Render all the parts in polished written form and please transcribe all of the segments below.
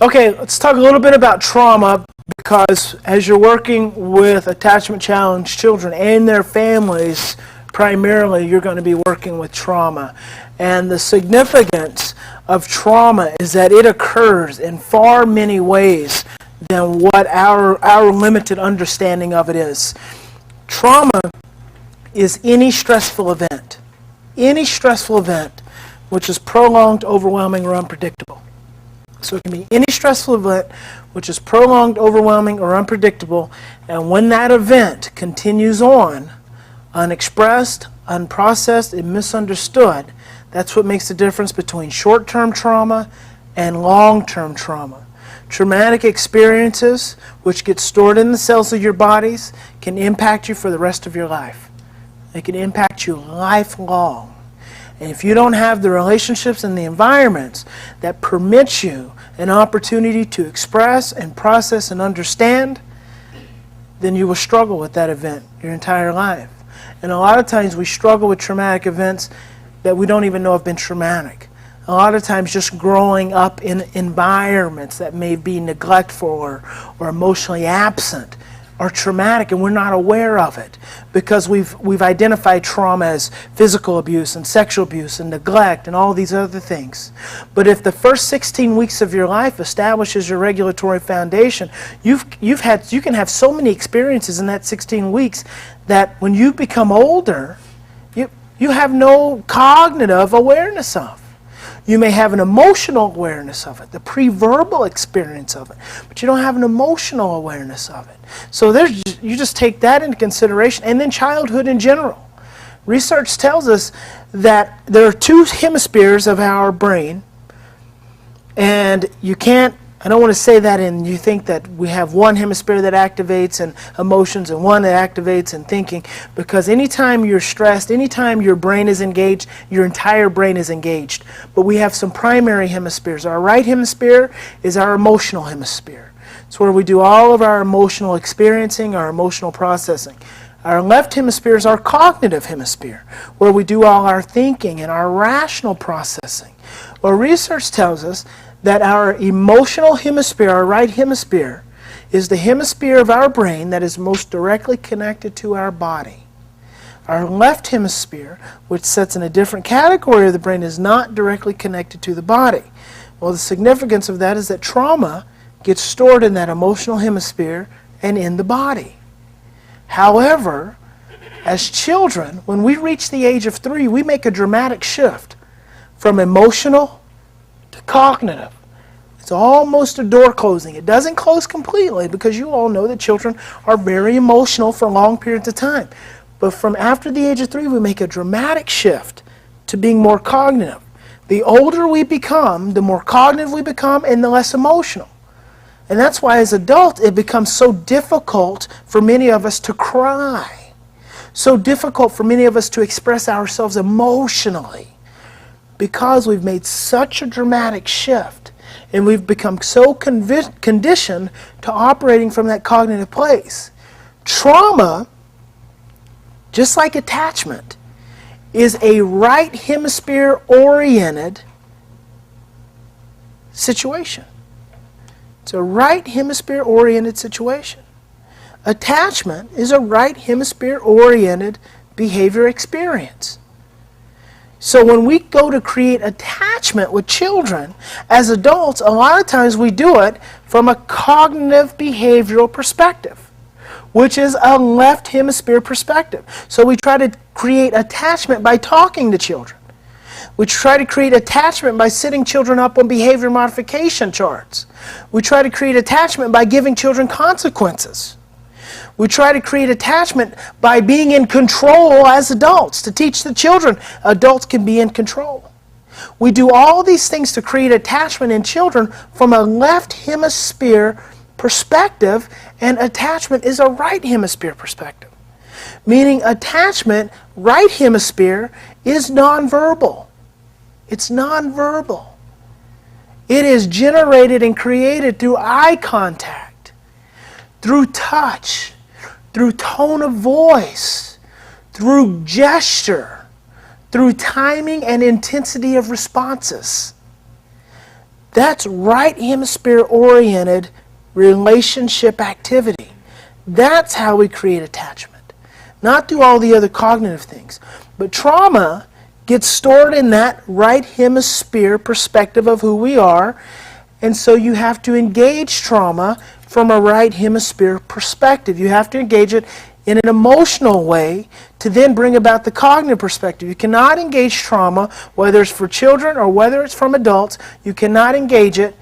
Okay, let's talk a little bit about trauma, because as you're working with attachment challenged children and their families, primarily you're going to be working with trauma. And the significance of trauma is that it occurs in far many ways than what our limited understanding of it is. Trauma is any stressful event which is prolonged, overwhelming, or unpredictable. So it can be any stressful event which is prolonged, overwhelming, or unpredictable, and when that event continues on, unexpressed, unprocessed, and misunderstood, that's what makes the difference between short-term trauma and long-term trauma. Traumatic experiences, which get stored in the cells of your bodies, can impact you for the rest of your life. They can impact you lifelong. And if you don't have the relationships and the environments that permit you an opportunity to express and process and understand, then you will struggle with that event your entire life. And a lot of times we struggle with traumatic events that we don't even know have been traumatic. A lot of times just growing up in environments that may be neglectful or emotionally absent are traumatic, and we're not aware of it because we've identified trauma as physical abuse and sexual abuse and neglect and all these other things. But if the first 16 weeks of your life establishes your regulatory foundation, you can have so many experiences in that 16 weeks that when you become older, you have no cognitive awareness of. You may have an emotional awareness of it, the pre-verbal experience of it, but you don't have an emotional awareness of it. So you just take that into consideration, and then childhood in general. Research tells us that there are two hemispheres of our brain, and I don't want to say that and you think that we have one hemisphere that activates in emotions and one that activates in thinking, because anytime you're stressed, anytime your brain is engaged, your entire brain is engaged. But we have some primary hemispheres. Our right hemisphere is our emotional hemisphere. It's where we do all of our emotional experiencing, our emotional processing. Our left hemisphere is our cognitive hemisphere, where we do all our thinking and our rational processing. Well, research tells us that our emotional hemisphere, our right hemisphere, is the hemisphere of our brain that is most directly connected to our body. Our left hemisphere, which sits in a different category of the brain, is not directly connected to the body. Well, the significance of that is that trauma gets stored in that emotional hemisphere and in the body. However, as children, when we reach the age of 3, we make a dramatic shift from emotional to cognitive. It's almost a door closing. It doesn't close completely because you all know that children are very emotional for long periods of time. But from after the age of 3, we make a dramatic shift to being more cognitive. The older we become, the more cognitive we become and the less emotional. And that's why as adults it becomes so difficult for many of us to cry. So difficult for many of us to express ourselves emotionally, because we've made such a dramatic shift and we've become so conditioned to operating from that cognitive place. Trauma, just like attachment, is a right hemisphere oriented situation. It's a right hemisphere oriented situation. Attachment is a right hemisphere oriented behavior experience. So when we go to create attachment with children, as adults, a lot of times we do it from a cognitive behavioral perspective, which is a left hemisphere perspective. So we try to create attachment by talking to children. We try to create attachment by sitting children up on behavior modification charts. We try to create attachment by giving children consequences. We try to create attachment by being in control as adults, to teach the children adults can be in control. We do all these things to create attachment in children from a left hemisphere perspective, and attachment is a right hemisphere perspective. Meaning attachment, right hemisphere, is nonverbal. It's nonverbal. It is generated and created through eye contact, through touch, through tone of voice, through gesture, through timing and intensity of responses. That's right hemisphere oriented relationship activity. That's how we create attachment. Not through all the other cognitive things. But trauma gets stored in that right hemisphere perspective of who we are. And so you have to engage trauma from a right hemisphere perspective. You have to engage it in an emotional way to then bring about the cognitive perspective. You cannot engage trauma, whether it's for children or whether it's from adults, you cannot engage it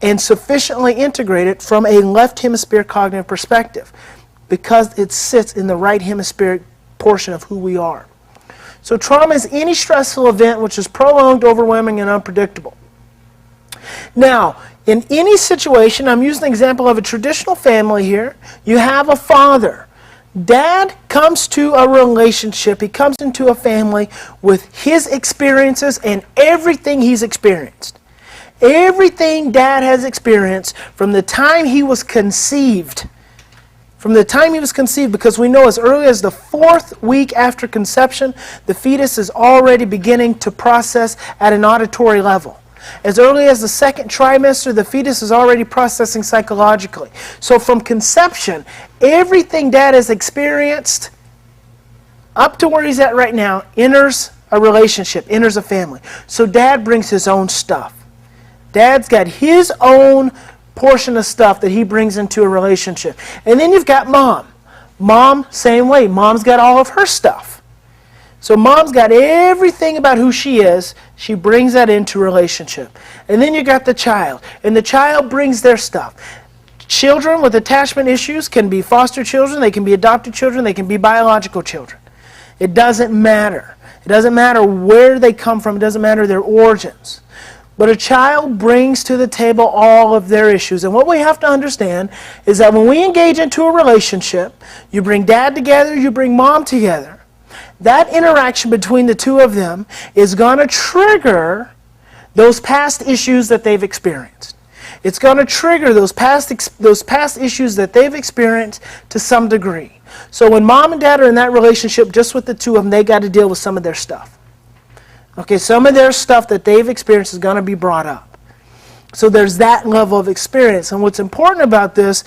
and sufficiently integrate it from a left hemisphere cognitive perspective because it sits in the right hemispheric portion of who we are. So trauma is any stressful event which is prolonged, overwhelming, and unpredictable. Now, in any situation, I'm using the example of a traditional family here. You have a father. Dad comes to a relationship, he comes into a family with his experiences and everything he's experienced. Everything Dad has experienced from the time he was conceived. From the time he was conceived, because we know as early as the 4th week after conception, the fetus is already beginning to process at an auditory level. As early as the 2nd trimester, the fetus is already processing psychologically. So from conception, everything Dad has experienced up to where he's at right now enters a relationship, enters a family. So Dad brings his own stuff. Dad's got his own portion of stuff that he brings into a relationship. And then you've got Mom. Mom, same way. Mom's got all of her stuff. So Mom's got everything about who she is. She brings that into a relationship. And then you got the child. And the child brings their stuff. Children with attachment issues can be foster children. They can be adopted children. They can be biological children. It doesn't matter. It doesn't matter where they come from. It doesn't matter their origins. But a child brings to the table all of their issues. And what we have to understand is that when we engage into a relationship, you bring Dad together, you bring Mom together. That interaction between the two of them is going to trigger those past issues that they've experienced. It's going to trigger those past issues that they've experienced to some degree. So when Mom and Dad are in that relationship, just with the two of them, they got to deal with some of their stuff. Okay, some of their stuff that they've experienced is going to be brought up. So there's that level of experience. And what's important about this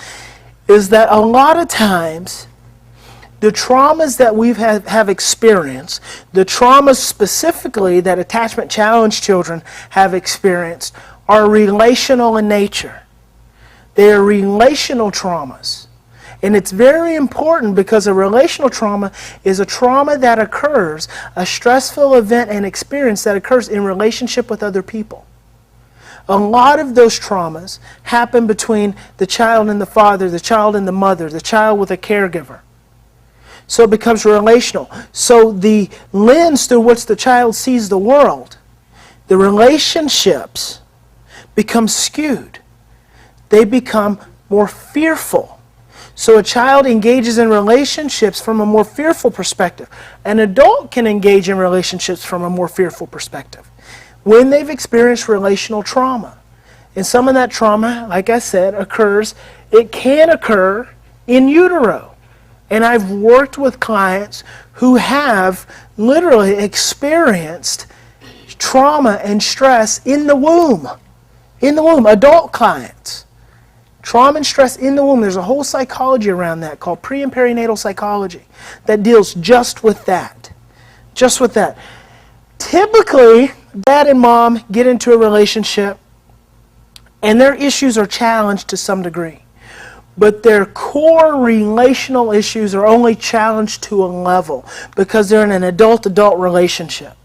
is that a lot of times, the traumas that we have experienced, the traumas specifically that attachment challenged children have experienced, are relational in nature. They are relational traumas. And it's very important because a relational trauma is a trauma that occurs, a stressful event and experience that occurs in relationship with other people. A lot of those traumas happen between the child and the father, the child and the mother, the child with a caregiver. So it becomes relational. So the lens through which the child sees the world, the relationships become skewed. They become more fearful. So a child engages in relationships from a more fearful perspective. An adult can engage in relationships from a more fearful perspective when they've experienced relational trauma. And some of that trauma, like I said, it can occur in utero. And I've worked with clients who have literally experienced trauma and stress in the womb. In the womb, adult clients. Trauma and stress in the womb. There's a whole psychology around that called pre- and perinatal psychology that deals just with that. Just with that. Typically, Dad and Mom get into a relationship and their issues are challenged to some degree. But their core relational issues are only challenged to a level because they're in an adult-adult relationship.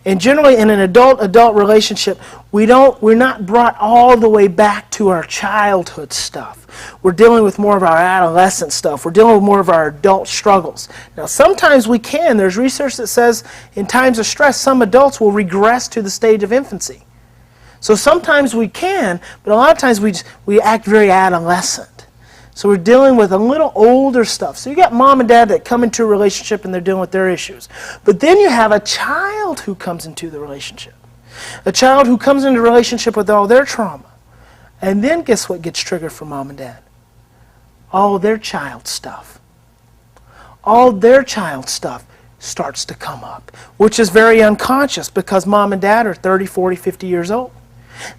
And generally in an adult-adult relationship, we're not brought all the way back to our childhood stuff. We're dealing with more of our adolescent stuff. We're dealing with more of our adult struggles. Now sometimes we can. There's research that says in times of stress, some adults will regress to the stage of infancy. So sometimes we can, but a lot of times we act very adolescent. So we're dealing with a little older stuff. So you got Mom and Dad that come into a relationship and they're dealing with their issues. But then you have a child who comes into the relationship. A child who comes into a relationship with all their trauma. And then guess what gets triggered for Mom and Dad? All their child stuff. All their child stuff starts to come up, which is very unconscious because Mom and Dad are 30, 40, 50 years old.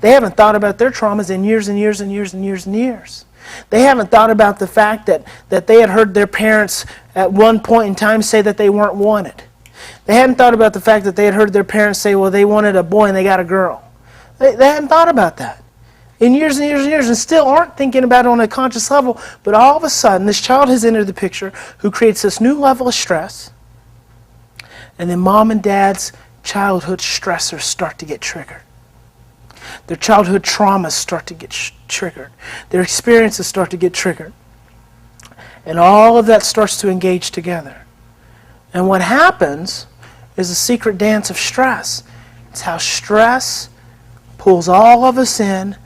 They haven't thought about their traumas in years and years and years and years and years. They haven't thought about the fact that they had heard their parents at one point in time say that they weren't wanted. They hadn't thought about the fact that they had heard their parents say, well, they wanted a boy and they got a girl. They hadn't thought about that in years and years and years, and still aren't thinking about it on a conscious level. But all of a sudden, this child has entered the picture who creates this new level of stress, and then mom and dad's childhood stressors start to get triggered. Their childhood traumas start to get triggered. Their experiences start to get triggered. And all of that starts to engage together. And what happens is a secret dance of stress. It's how stress pulls all of us in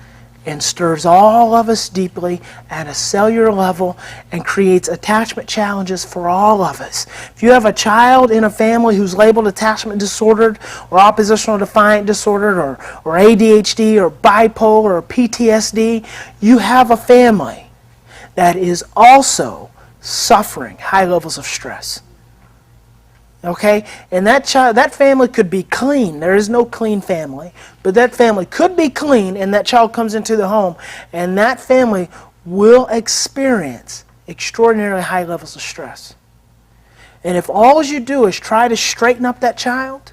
and stirs all of us deeply at a cellular level and creates attachment challenges for all of us. If you have a child in a family who's labeled attachment disordered or oppositional defiant disordered or ADHD or bipolar or PTSD, you have a family that is also suffering high levels of stress. Okay? And that family could be clean. There is no clean family. But that family could be clean, and that child comes into the home, and that family will experience extraordinarily high levels of stress. And if all you do is try to straighten up that child,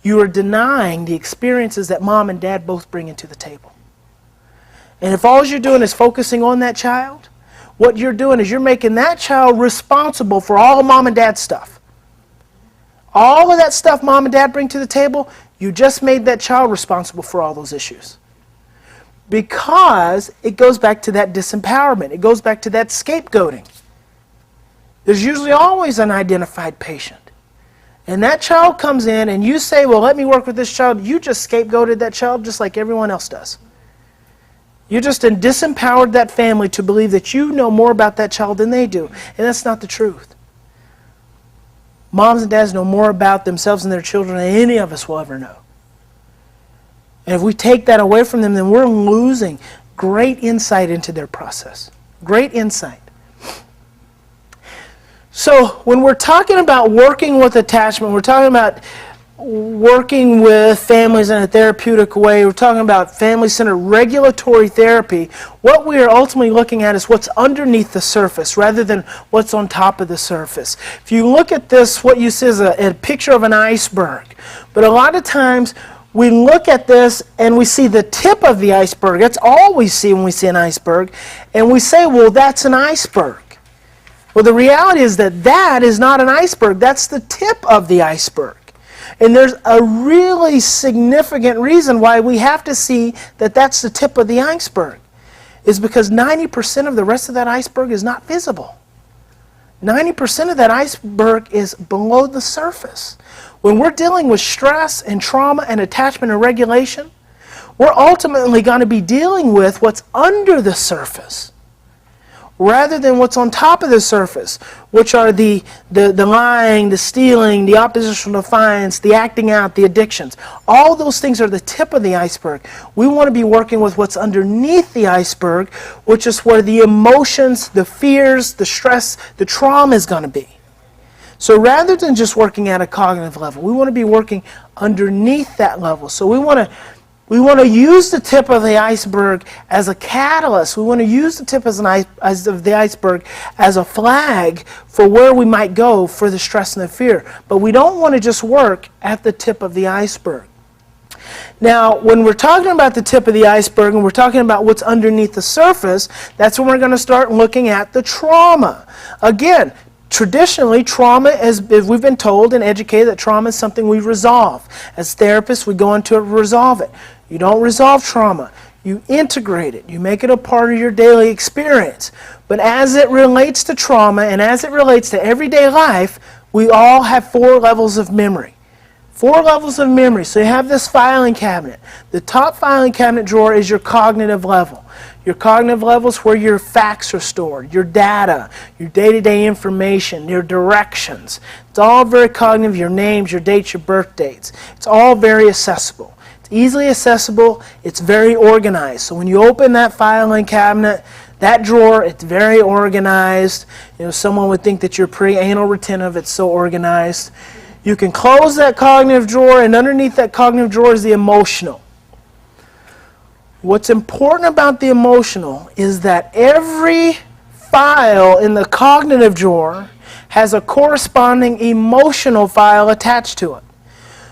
you are denying the experiences that mom and dad both bring into the table. And if all you're doing is focusing on that child, what you're doing is you're making that child responsible for all of mom and dad's stuff. All of that stuff mom and dad bring to the table, you just made that child responsible for all those issues. Because it goes back to that disempowerment. It goes back to that scapegoating. There's usually always an identified patient. And that child comes in and you say, well, let me work with this child. You just scapegoated that child just like everyone else does. You just disempowered that family to believe that you know more about that child than they do. And that's not the truth. Moms and dads know more about themselves and their children than any of us will ever know. And if we take that away from them, then we're losing great insight into their process. Great insight. So when we're talking about working with attachment, we're talking about working with families in a therapeutic way. We're talking about family-centered regulatory therapy. What we are ultimately looking at is what's underneath the surface rather than what's on top of the surface. If you look at this, what you see is a picture of an iceberg. But a lot of times we look at this and we see the tip of the iceberg. That's all we see when we see an iceberg. And we say, well, that's an iceberg. Well, the reality is that that is not an iceberg. That's the tip of the iceberg. And there's a really significant reason why we have to see that that's the tip of the iceberg. Is because 90% of the rest of that iceberg is not visible. 90% of that iceberg is below the surface. When we're dealing with stress and trauma and attachment and regulation, we're ultimately going to be dealing with what's under the surface rather than what's on top of the surface, which are the lying, the stealing, the oppositional defiance, the acting out, the addictions. All those things are the tip of the iceberg. We want to be working with what's underneath the iceberg, which is where the emotions, the fears, the stress, the trauma is going to be. So rather than just working at a cognitive level, we want to be working underneath that level. So we want to use the tip of the iceberg as a catalyst. We want to use the tip of the iceberg as a flag for where we might go for the stress and the fear. But we don't want to just work at the tip of the iceberg. Now, when we're talking about the tip of the iceberg and we're talking about what's underneath the surface, that's when we're going to start looking at the trauma. Again, traditionally, trauma, as we've been told and educated, that trauma is something we resolve. As therapists, we go into it and resolve it. You don't resolve trauma. You integrate it. You make it a part of your daily experience. But as it relates to trauma and as it relates to everyday life, we all have 4 levels of memory. 4 levels of memory. So you have this filing cabinet. The top filing cabinet drawer is your cognitive level. Your cognitive level is where your facts are stored, your data, your day-to-day information, your directions. It's all very cognitive, your names, your dates, your birth dates. It's all very accessible. It's easily accessible. It's very organized. So when you open that filing cabinet, that drawer, it's very organized. You know, someone would think that you're pretty anal retentive. It's so organized. You can close that cognitive drawer, and underneath that cognitive drawer is the emotional. What's important about the emotional is that every file in the cognitive drawer has a corresponding emotional file attached to it.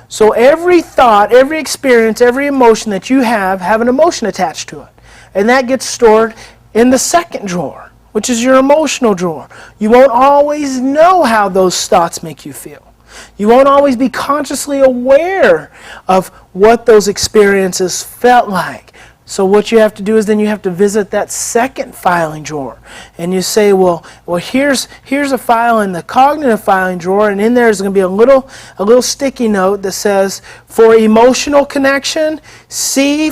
So every thought, every experience, every emotion that you have an emotion attached to it. And that gets stored in the second drawer, which is your emotional drawer. You won't always know how those thoughts make you feel. You won't always be consciously aware of what those experiences felt like. So what you have to do is then you have to visit that second filing drawer. And you say, well, here's a file in the cognitive filing drawer, and in there is going to be a little sticky note that says, for emotional connection, see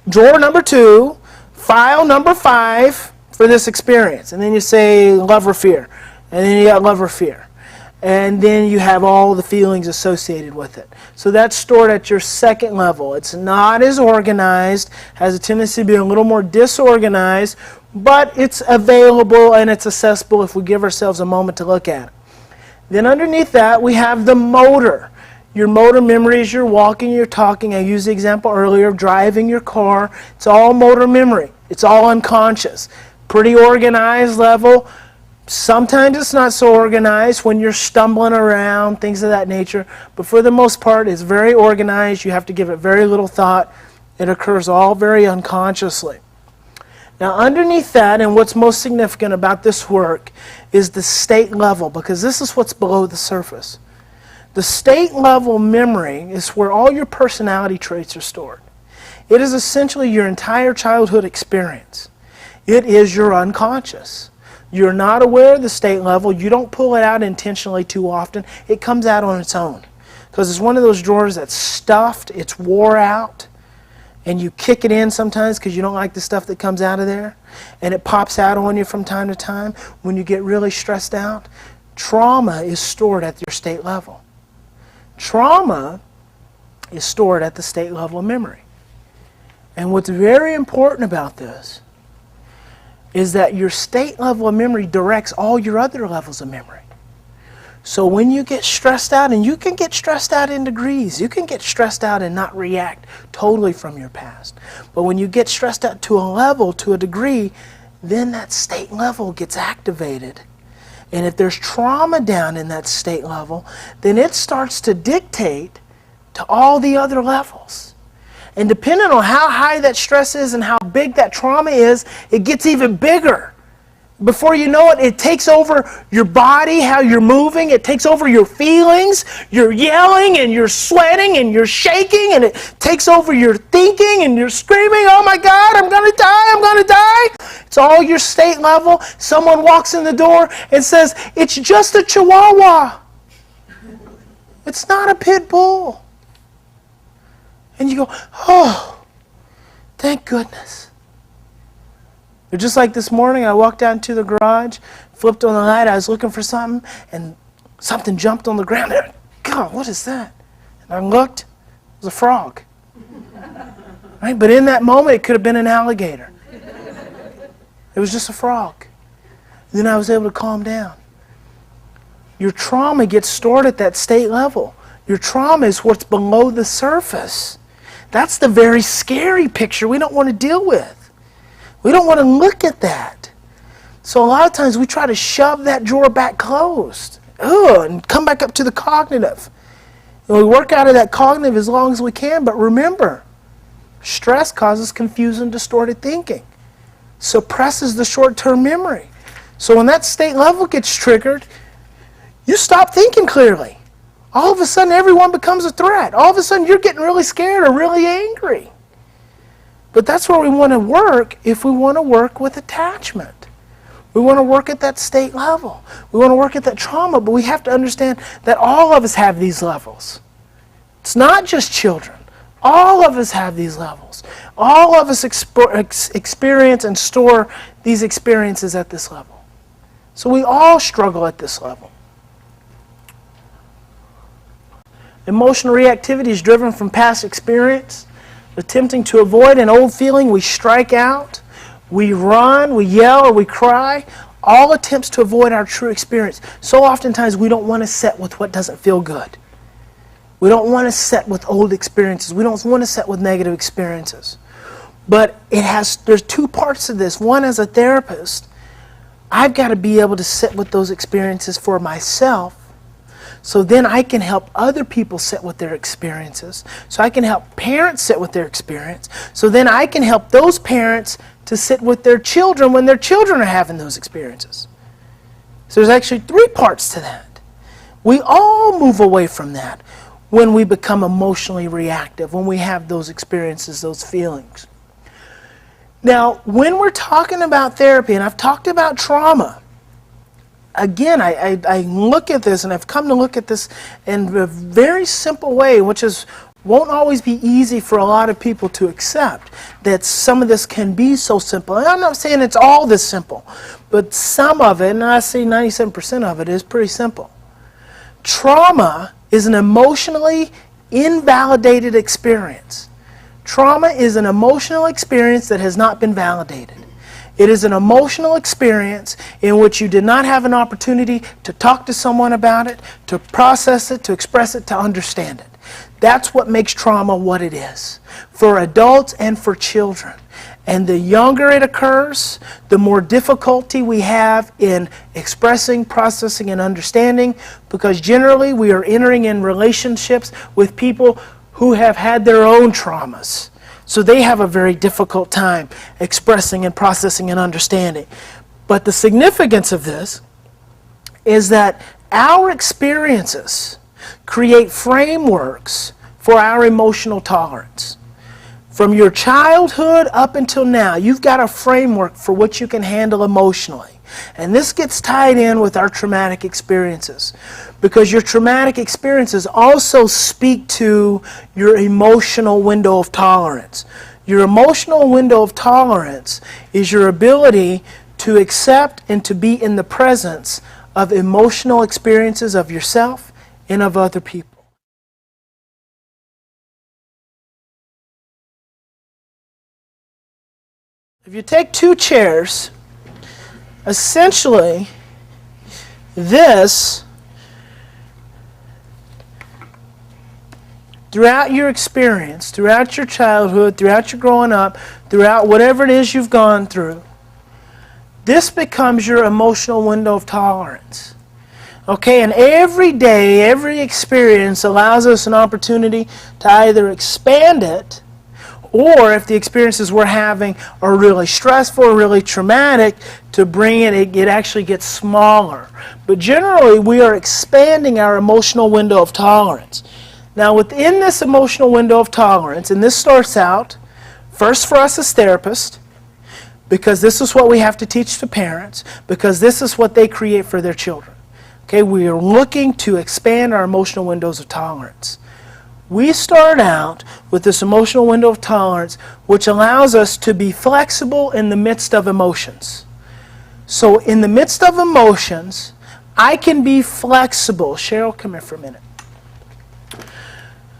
drawer number 2, file number 5 for this experience. And then you say love or fear. And then you got love or fear. And then you have all the feelings associated with it. So that's stored at your second level. It's not as organized, has a tendency to be a little more disorganized, but it's available and it's accessible if we give ourselves a moment to look at it. Then underneath that, we have the motor. Your motor memory is your walking, your talking. I used the example earlier of driving your car. It's all motor memory. It's all unconscious. Pretty organized level. Sometimes it's not so organized when you're stumbling around, things of that nature. But for the most part, it's very organized. You have to give it very little thought. It occurs all very unconsciously. Now underneath that, and what's most significant about this work, is the state level, because this is what's below the surface. The state level memory is where all your personality traits are stored. It is essentially your entire childhood experience. It is your unconscious. You're not aware of the state level. You don't pull it out intentionally too often. It comes out on its own. Because it's one of those drawers that's stuffed, it's wore out, and you kick it in sometimes because you don't like the stuff that comes out of there, and it pops out on you from time to time when you get really stressed out. Trauma is stored at your state level. Trauma is stored at the state level of memory. And what's very important about this is that your state level of memory directs all your other levels of memory. So when you get stressed out, and you can get stressed out in degrees, you can get stressed out and not react totally from your past. But when you get stressed out to a level, to a degree, then that state level gets activated. And if there's trauma down in that state level, then it starts to dictate to all the other levels. And depending on how high that stress is and how big that trauma is, it gets even bigger. Before you know it, it takes over your body, how you're moving. It takes over your feelings. You're yelling and you're sweating and you're shaking, and it takes over your thinking and you're screaming, oh my God, I'm going to die, I'm going to die. It's all your state level. Someone walks in the door and says, it's just a Chihuahua. It's not a pit bull. And you go, oh, thank goodness. Or just like this morning, I walked down to the garage, flipped on the light, I was looking for something, and something jumped on the ground. God, what is that? And I looked, it was a frog. Right? But in that moment, it could have been an alligator. It was just a frog. Then I was able to calm down. Your trauma gets stored at that state level. Your trauma is what's below the surface. That's the very scary picture we don't want to deal with. We don't want to look at that. So a lot of times we try to shove that drawer back closed. And come back up to the cognitive. And we work out of that cognitive as long as we can, but remember, stress causes confused and distorted thinking. Suppresses the short-term memory. So when that state level gets triggered, you stop thinking clearly. All of a sudden, everyone becomes a threat. All of a sudden, you're getting really scared or really angry. But that's where we want to work if we want to work with attachment. We want to work at that state level. We want to work at that trauma, but we have to understand that all of us have these levels. It's not just children. All of us have these levels. All of us experience and store these experiences at this level. So we all struggle at this level. Emotional reactivity is driven from past experience. Attempting to avoid an old feeling, we strike out, we run, we yell, or we cry. All attempts to avoid our true experience. So oftentimes we don't want to sit with what doesn't feel good. We don't want to sit with old experiences. We don't want to sit with negative experiences. But there's two parts to this. One, as a therapist, I've got to be able to sit with those experiences for myself, so then I can help other people sit with their experiences. So I can help parents sit with their experience. So then I can help those parents to sit with their children when their children are having those experiences. So there's actually three parts to that. We all move away from that when we become emotionally reactive, when we have those experiences, those feelings. Now, when we're talking about therapy, and I've talked about trauma, again, I look at this, and I've come to look at this in a very simple way, which won't always be easy for a lot of people to accept, that some of this can be so simple. And I'm not saying it's all this simple, but some of it, and I say 97% of it, is pretty simple. Trauma is an emotionally invalidated experience. Trauma is an emotional experience that has not been validated. It is an emotional experience in which you did not have an opportunity to talk to someone about it, to process it, to express it, to understand it. That's what makes trauma what it is, for adults and for children. And the younger it occurs, the more difficulty we have in expressing, processing, and understanding, because generally we are entering in relationships with people who have had their own traumas. So they have a very difficult time expressing and processing and understanding. But the significance of this is that our experiences create frameworks for our emotional tolerance. From your childhood up until now, you've got a framework for what you can handle emotionally. And this gets tied in with our traumatic experiences, because your traumatic experiences also speak to your emotional window of tolerance. Your emotional window of tolerance is your ability to accept and to be in the presence of emotional experiences of yourself and of other people. If you take two chairs, essentially, this, throughout your experience, throughout your childhood, throughout your growing up, throughout whatever it is you've gone through, this becomes your emotional window of tolerance. Okay, and every day, every experience allows us an opportunity to either expand it, or if the experiences we're having are really stressful or really traumatic, to bring it actually gets smaller. But generally, we are expanding our emotional window of tolerance. Now, within this emotional window of tolerance, and this starts out, first for us as therapists, because this is what we have to teach to parents, because this is what they create for their children. Okay, we are looking to expand our emotional windows of tolerance. We start out with this emotional window of tolerance, which allows us to be flexible in the midst of emotions. So in the midst of emotions, I can be flexible. Cheryl, come here for a minute.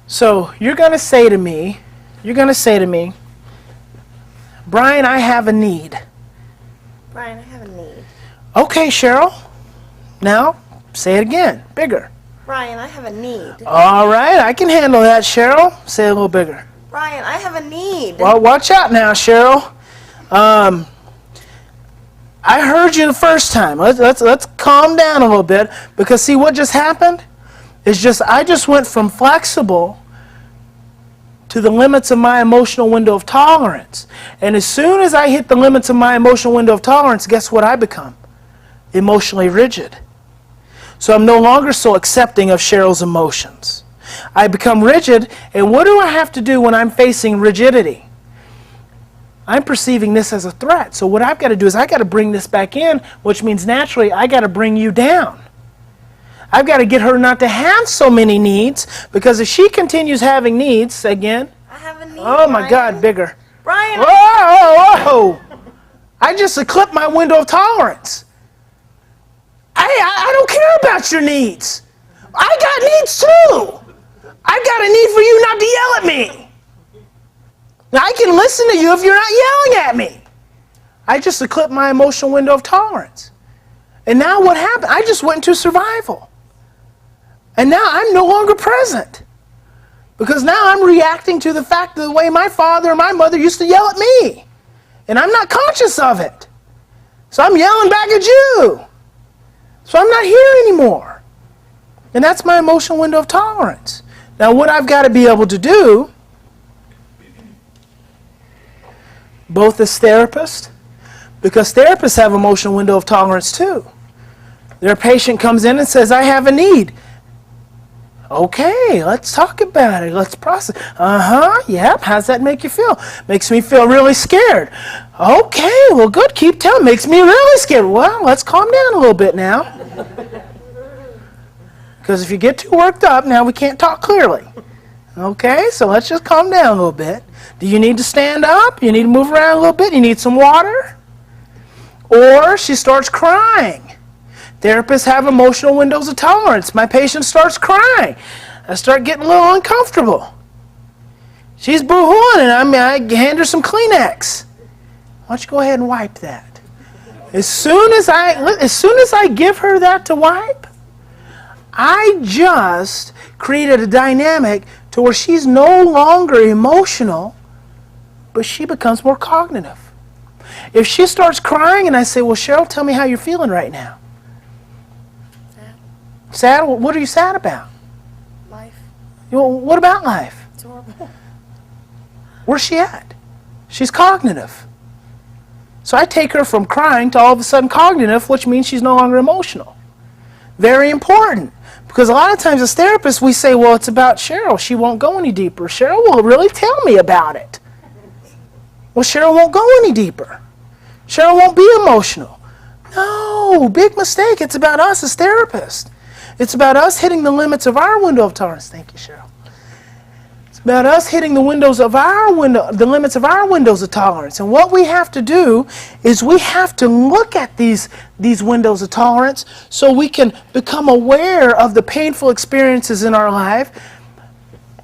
So you're going to say to me, Bryan, I have a need. Bryan, I have a need. Okay, Cheryl. Now, say it again, bigger. Bryan, I have a need. All right, I can handle that, Cheryl. Say it a little bigger. Bryan, I have a need. Well, watch out now, Cheryl. I heard you the first time. Let's calm down a little bit, because see what just happened is I just went from flexible to the limits of my emotional window of tolerance. And as soon as I hit the limits of my emotional window of tolerance, guess what I become? Emotionally rigid. So I'm no longer so accepting of Cheryl's emotions. I become rigid, and what do I have to do when I'm facing rigidity? I'm perceiving this as a threat. So what I've got to do is I've got to bring this back in, which means naturally I got to bring you down. I've got to get her not to have so many needs, because if she continues having needs, again, I have a need. Oh my God, bigger. Bryan! Whoa! I just eclipsed my window of tolerance. I don't care about your needs. I got needs too. I got a need for you not to yell at me. Now, I can listen to you if you're not yelling at me. I just eclipsed my emotional window of tolerance. And now what happened? I just went into survival. And now I'm no longer present. Because now I'm reacting to the fact of the way my father or my mother used to yell at me. And I'm not conscious of it. So I'm yelling back at you. So I'm not here anymore. And that's my emotional window of tolerance. Now what I've got to be able to do, both as therapists, because therapists have emotional window of tolerance too. Their patient comes in and says, I have a need. Okay, let's talk about it. Let's process. Yep. How's that make you feel? Makes me feel really scared. Okay, well, good. Keep telling. Makes me really scared. Well, let's calm down a little bit now. Because if you get too worked up, now we can't talk clearly. Okay, so let's just calm down a little bit. Do you need to stand up? You need to move around a little bit? You need some water? Or she starts crying. Therapists have emotional windows of tolerance. My patient starts crying. I start getting a little uncomfortable. She's boo-hooing, and I hand her some Kleenex. Why don't you go ahead and wipe that? As soon as I give her that to wipe, I just created a dynamic to where she's no longer emotional, but she becomes more cognitive. If she starts crying and I say, well, Cheryl, tell me how you're feeling right now. Sad? What are you sad about? Life. What about life? It's horrible. Where's she at? She's cognitive. So I take her from crying to all of a sudden cognitive, which means she's no longer emotional. Very important. Because a lot of times as therapists we say, well, it's about Cheryl. She won't go any deeper. Cheryl will really tell me about it. Well, Cheryl won't go any deeper. Cheryl won't be emotional. No, big mistake. It's about us as therapists. It's about us hitting the limits of our window of tolerance. Thank you, Cheryl. It's about us hitting the limits of our windows of tolerance. And what we have to do is we have to look at these windows of tolerance so we can become aware of the painful experiences in our life,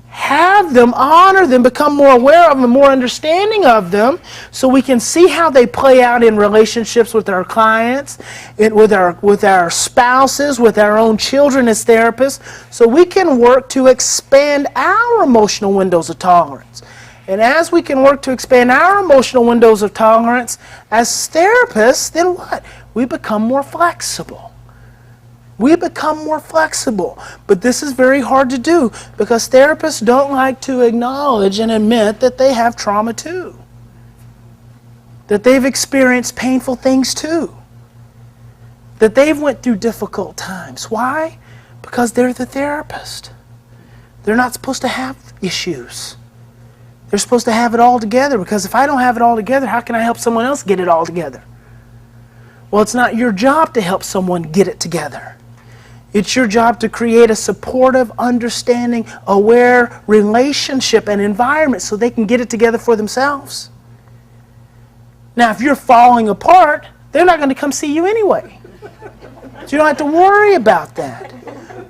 have them, honor them, become more aware of them, more understanding of them, so we can see how they play out in relationships with our clients, with our spouses, with our own children as therapists, so we can work to expand our emotional windows of tolerance. And as we can work to expand our emotional windows of tolerance as therapists, then what? We become more flexible. We become more flexible. But this is very hard to do because therapists don't like to acknowledge and admit that they have trauma too. That they've experienced painful things too. That they've went through difficult times. Why? Because they're the therapist. They're not supposed to have issues. They're supposed to have it all together, because if I don't have it all together, how can I help someone else get it all together? Well, it's not your job to help someone get it together. It's your job to create a supportive, understanding, aware relationship and environment so they can get it together for themselves. Now, if you're falling apart, they're not going to come see you anyway. So you don't have to worry about that.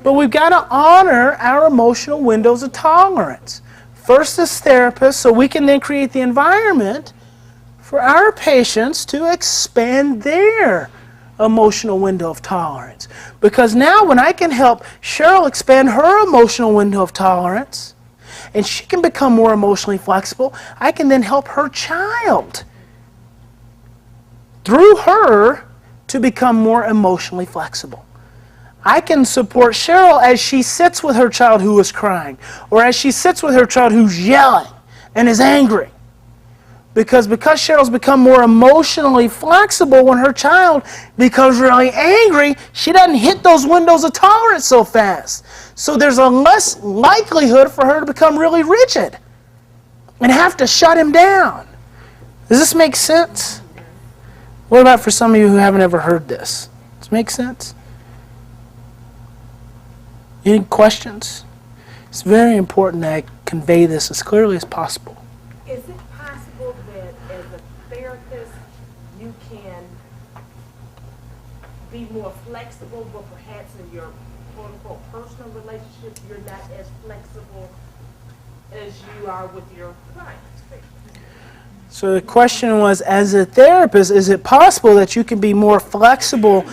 But we've got to honor our emotional windows of tolerance. First as therapists, so we can then create the environment for our patients to expand their emotional window of tolerance. Because now when I can help Cheryl expand her emotional window of tolerance, and she can become more emotionally flexible, I can then help her child through her to become more emotionally flexible. I can support Cheryl as she sits with her child who is crying, or as she sits with her child who's yelling and is angry. Because Cheryl's become more emotionally flexible, when her child becomes really angry, she doesn't hit those windows of tolerance so fast. So there's a less likelihood for her to become really rigid and have to shut him down. Does this make sense? What about for some of you who haven't ever heard this? Does it make sense? Any questions? It's very important that I convey this as clearly as possible. Is it possible that as a therapist you can be more flexible, but perhaps in your quote-unquote personal relationship you're not as flexible as you are with your clients? So the question was, as a therapist, is it possible that you can be more flexible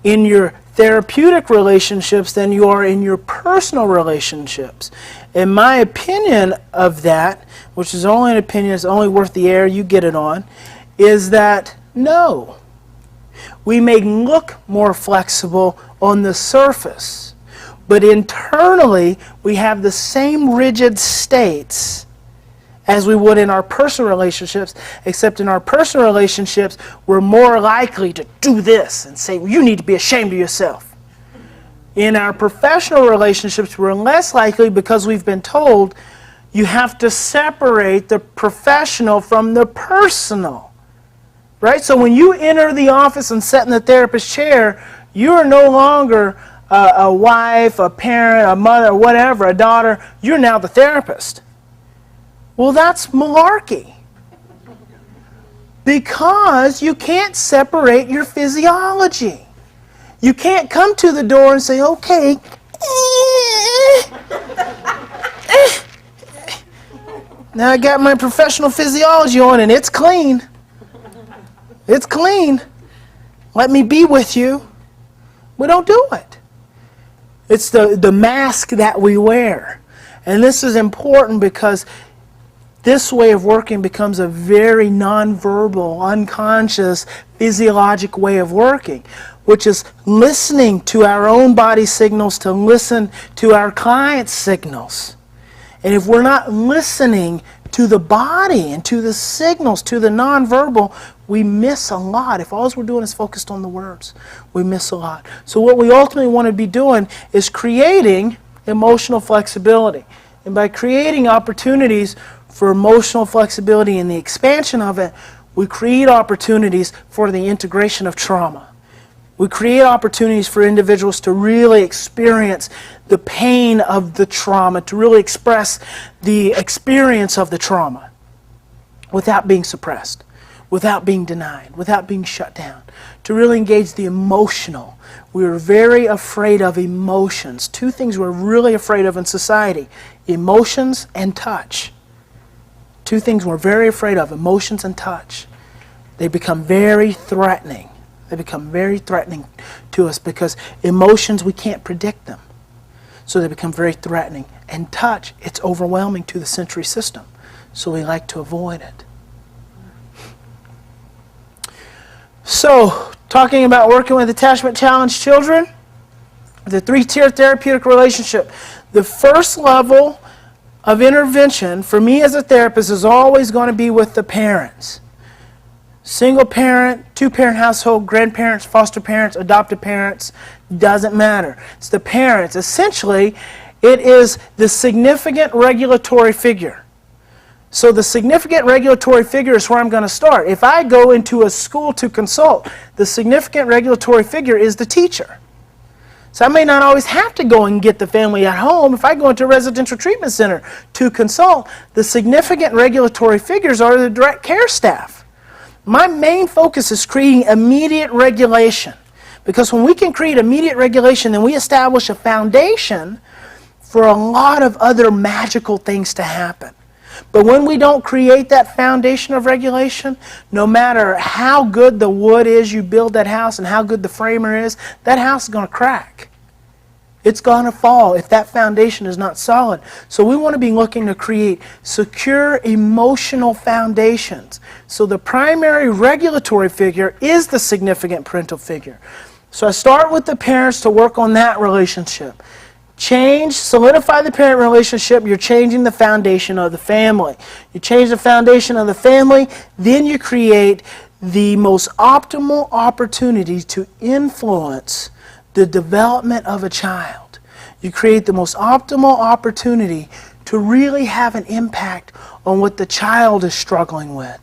in your therapeutic relationships than you are in your personal relationships. In my opinion of that, which is only an opinion, it's only worth the air you get it on, is that no. We may look more flexible on the surface, but internally we have the same rigid states as we would in our personal relationships, except in our personal relationships we're more likely to do this and say, well, you need to be ashamed of yourself. In our professional relationships we're less likely because we've been told you have to separate the professional from the personal. Right? So when you enter the office and sit in the therapist chair, you are no longer a wife, a parent, a mother, whatever, a daughter. You're now the therapist. Well, that's malarkey. Because you can't separate your physiology. You can't come to the door and say, okay, now I got my professional physiology on and it's clean. It's clean. Let me be with you. We don't do it. It's the mask that we wear. And this is important because this way of working becomes a very nonverbal, unconscious, physiologic way of working, which is listening to our own body signals to listen to our client's signals. And if we're not listening to the body and to the signals, to the nonverbal, we miss a lot. If all we're doing is focused on the words, we miss a lot. So what we ultimately want to be doing is creating emotional flexibility. And by creating opportunities for emotional flexibility and the expansion of it, we create opportunities for the integration of trauma. We create opportunities for individuals to really experience the pain of the trauma, to really express the experience of the trauma without being suppressed, without being denied, without being shut down, to really engage the emotional. We're very afraid of emotions. Two things we're really afraid of in society, emotions and touch. Two things we're very afraid of, emotions and touch. They become very threatening. They become very threatening to us because emotions, we can't predict them. So they become very threatening. And touch, it's overwhelming to the sensory system. So we like to avoid it. So, talking about working with attachment challenged children, the 3-tier therapeutic relationship. The first level of intervention for me as a therapist is always going to be with the parents. Single parent, 2-parent household, grandparents, foster parents, adopted parents, doesn't matter. It's the parents. Essentially, it is the significant regulatory figure. So the significant regulatory figure is where I'm going to start. If I go into a school to consult, the significant regulatory figure is the teacher. So I may not always have to go and get the family at home. If I go into a residential treatment center to consult, the significant regulatory figures are the direct care staff. My main focus is creating immediate regulation. Because when we can create immediate regulation, then we establish a foundation for a lot of other magical things to happen. But when we don't create that foundation of regulation, no matter how good the wood is you build that house and how good the framer is, that house is going to crack. It's going to fall if that foundation is not solid. So we want to be looking to create secure emotional foundations. So the primary regulatory figure is the significant parental figure. So I start with the parents to work on that relationship. Solidify the parent relationship, you're changing the foundation of the family. You change the foundation of the family, then you create the most optimal opportunity to influence the development of a child. You create the most optimal opportunity to really have an impact on what the child is struggling with.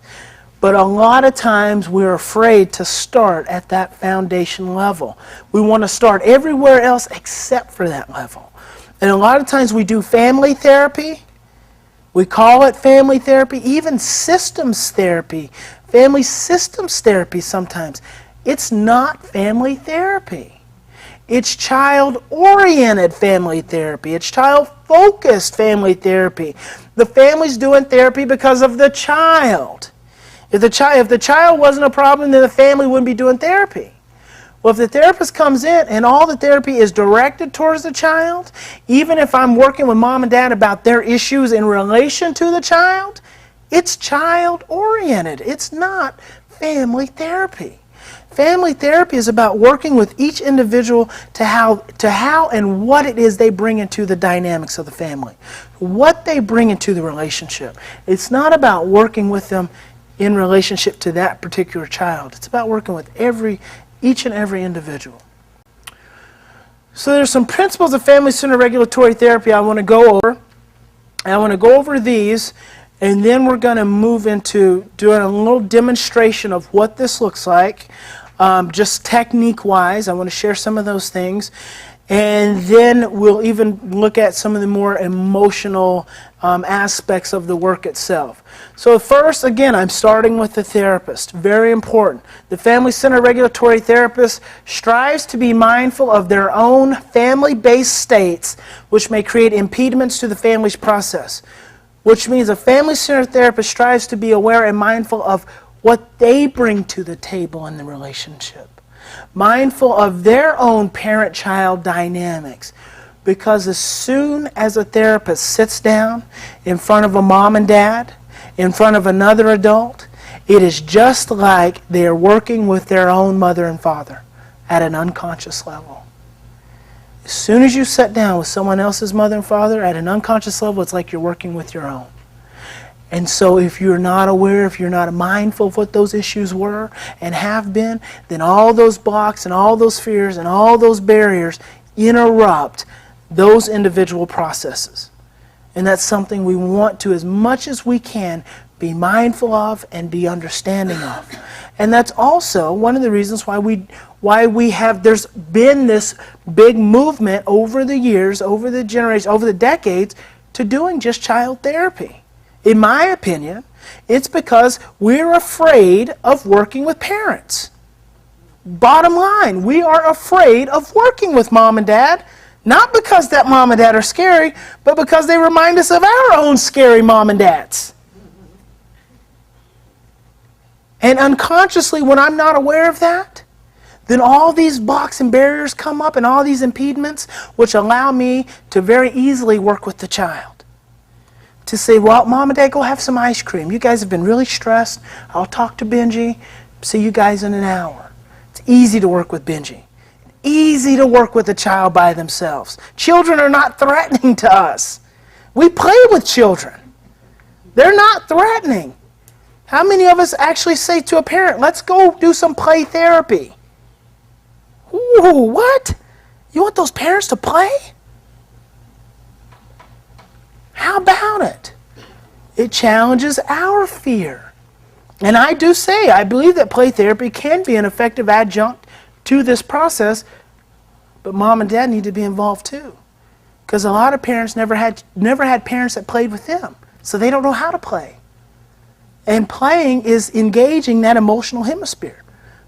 But a lot of times we're afraid to start at that foundation level. We want to start everywhere else except for that level. And a lot of times we do family therapy. We call it family therapy, even systems therapy. Family systems therapy sometimes. It's not family therapy. It's child-oriented family therapy. It's child-focused family therapy. The family's doing therapy because of the child. If the child wasn't a problem, then the family wouldn't be doing therapy. Well, if the therapist comes in and all the therapy is directed towards the child, even if I'm working with mom and dad about their issues in relation to the child, it's child-oriented. It's not family therapy. Family therapy is about working with each individual to how and what it is they bring into the dynamics of the family, what they bring into the relationship. It's not about working with them in relationship to that particular child. It's about working with each and every individual. So there's some principles of family-centered regulatory therapy I want to go over. And I want to go over these, and then we're going to move into doing a little demonstration of what this looks like. Just technique-wise, I want to share some of those things. And then we'll even look at some of the more emotional aspects of the work itself. So first, again, I'm starting with the therapist. Very important. The family-centered regulatory therapist strives to be mindful of their own family-based states, which may create impediments to the family's process. Which means a family-centered therapist strives to be aware and mindful of what they bring to the table in the relationship. Mindful of their own parent-child dynamics. Because as soon as a therapist sits down in front of a mom and dad, in front of another adult, it is just like they're working with their own mother and father at an unconscious level. As soon as you sit down with someone else's mother and father at an unconscious level, it's like you're working with your own. And so if you're not aware, if you're not mindful of what those issues were and have been, then all those blocks and all those fears and all those barriers interrupt those individual processes. And that's something we want to, as much as we can, be mindful of and be understanding of. And that's also one of the reasons why there's been this big movement over the years, over the generations, over the decades, to doing just child therapy. In my opinion, it's because we're afraid of working with parents. Bottom line, we are afraid of working with mom and dad, not because that mom and dad are scary, but because they remind us of our own scary mom and dads. And unconsciously, when I'm not aware of that, then all these blocks and barriers come up and all these impediments, which allow me to very easily work with the child. To say, well, mom and dad, go have some ice cream. You guys have been really stressed. I'll talk to Benji. See you guys in an hour. It's easy to work with Benji. Easy to work with a child by themselves. Children are not threatening to us. We play with children. They're not threatening. How many of us actually say to a parent, let's go do some play therapy? Ooh, what? You want those parents to play? How about it? It challenges our fear. And I do say, I believe that play therapy can be an effective adjunct to this process, but mom and dad need to be involved too. Because a lot of parents never had parents that played with them, so they don't know how to play. And playing is engaging that emotional hemisphere,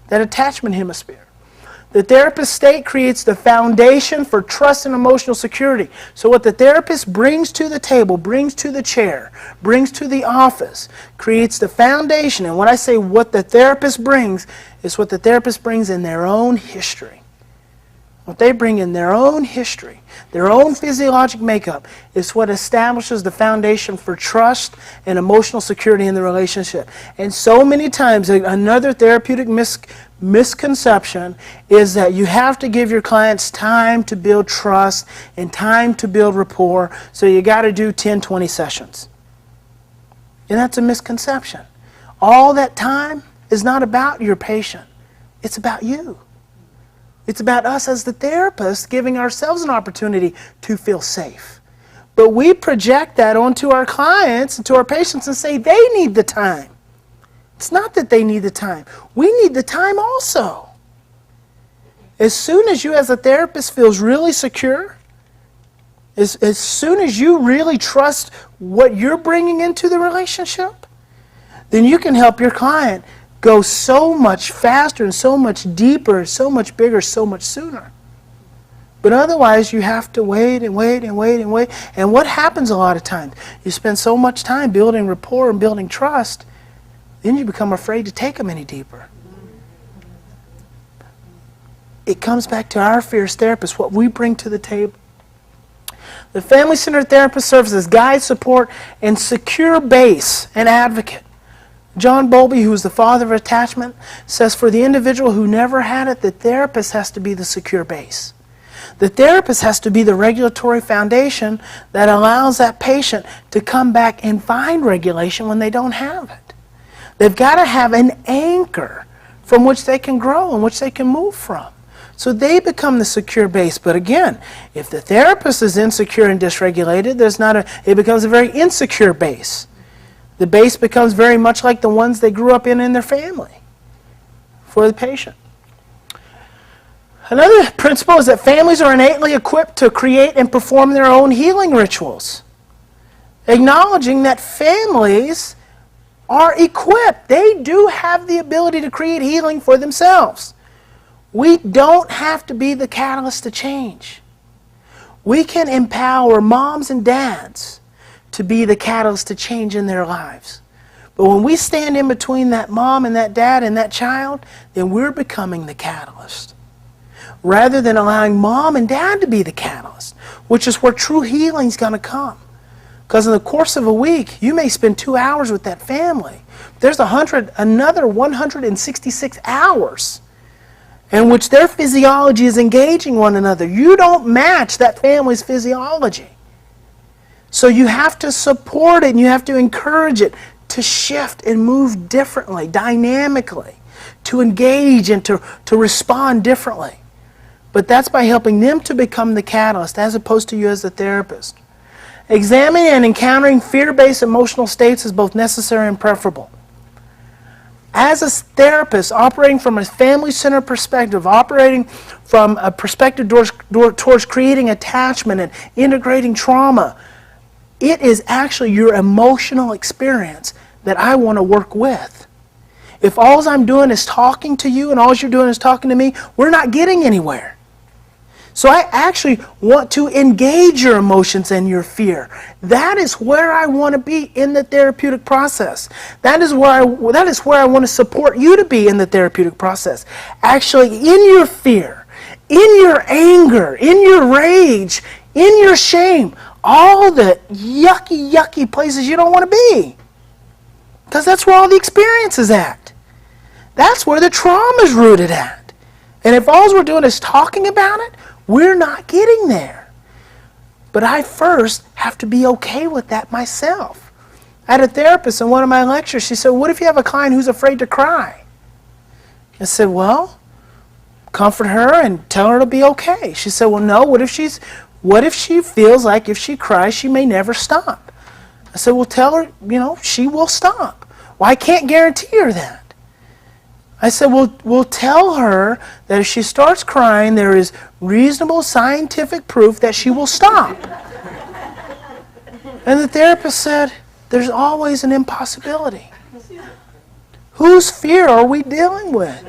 that attachment hemisphere. The therapist state creates the foundation for trust and emotional security. So what the therapist brings to the table, brings to the chair, brings to the office, creates the foundation. And when I say what the therapist brings, is what the therapist brings in their own history. What they bring in their own history, their own physiologic makeup, is what establishes the foundation for trust and emotional security in the relationship. And so many times, another therapeutic misconception is that you have to give your clients time to build trust and time to build rapport, so you got to do 10, 20 sessions. And that's a misconception. All that time is not about your patient. It's about you. It's about us as the therapist giving ourselves an opportunity to feel safe. But we project that onto our clients and to our patients and say they need the time. It's not that they need the time. We need the time also. As soon as you as a therapist feels really secure, as soon as you really trust what you're bringing into the relationship, then you can help your client go so much faster and so much deeper, so much bigger, so much sooner. But otherwise, you have to wait and wait and wait and wait. And what happens a lot of times? You spend so much time building rapport and building trust, then you become afraid to take them any deeper. it comes back to our fears therapists, what we bring to the table. The family-centered therapist serves as guide, support, and secure base and advocate. John Bowlby, who is the father of attachment, says for the individual who never had it, the therapist has to be the secure base. The therapist has to be the regulatory foundation that allows that patient to come back and find regulation when they don't have it. They've got to have an anchor from which they can grow and which they can move from. So they become the secure base. But again, if the therapist is insecure and dysregulated, it becomes a very insecure base. The base becomes very much like the ones they grew up in their family for the patient. Another principle is that families are innately equipped to create and perform their own healing rituals. Acknowledging that families are equipped. They do have the ability to create healing for themselves. We don't have to be the catalyst to change. We can empower moms and dads to be the catalyst to change in their lives. But when we stand in between that mom and that dad and that child, then we're becoming the catalyst. Rather than allowing mom and dad to be the catalyst, which is where true healing is going to come. Because in the course of a week, you may spend 2 hours with that family. There's another 166 hours in which their physiology is engaging one another. You don't match that family's physiology. So you have to support it and you have to encourage it to shift and move differently, dynamically, to engage and to respond differently. But that's by helping them to become the catalyst as opposed to you as the therapist. Examining and encountering fear-based emotional states is both necessary and preferable. As a therapist, operating from a family-centered perspective, operating from a perspective towards creating attachment and integrating trauma, it is actually your emotional experience that I want to work with. If all I'm doing is talking to you and all you're doing is talking to me, we're not getting anywhere. So I actually want to engage your emotions and your fear. That is where I want to be in the therapeutic process. That is where I want to support you to be in the therapeutic process. Actually, in your fear, in your anger, in your rage, in your shame, all the yucky places you don't want to be. Because that's where all the experience is at. That's where the trauma is rooted at. And if all we're doing is talking about it, we're not getting there. But I first have to be okay with that myself. I had a therapist in one of my lectures. She said, what if you have a client who's afraid to cry? I said, well, comfort her and tell her to be okay. She said, well, no, what if she feels like if she cries, she may never stop? I said, well, tell her, she will stop. Well, I can't guarantee her that. I said, we'll tell her that if she starts crying, there is reasonable scientific proof that she will stop. And the therapist said, there's always an impossibility. Whose fear are we dealing with?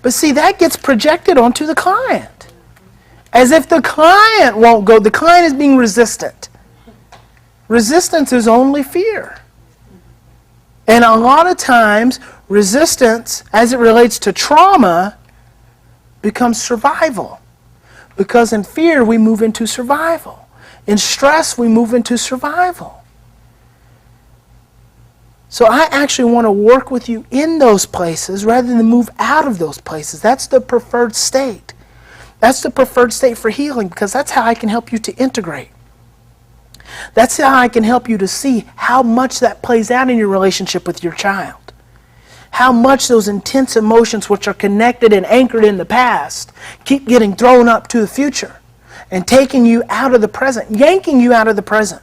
But see, that gets projected onto the client. As if the client won't go. The client is being resistant. Resistance is only fear. And a lot of times, resistance, as it relates to trauma, becomes survival. Because in fear, we move into survival. In stress, we move into survival. So I actually want to work with you in those places rather than move out of those places. That's the preferred state. That's the preferred state for healing, because that's how I can help you to integrate. That's how I can help you to see how much that plays out in your relationship with your child. How much those intense emotions which are connected and anchored in the past keep getting thrown up to the future and taking you out of the present, yanking you out of the present.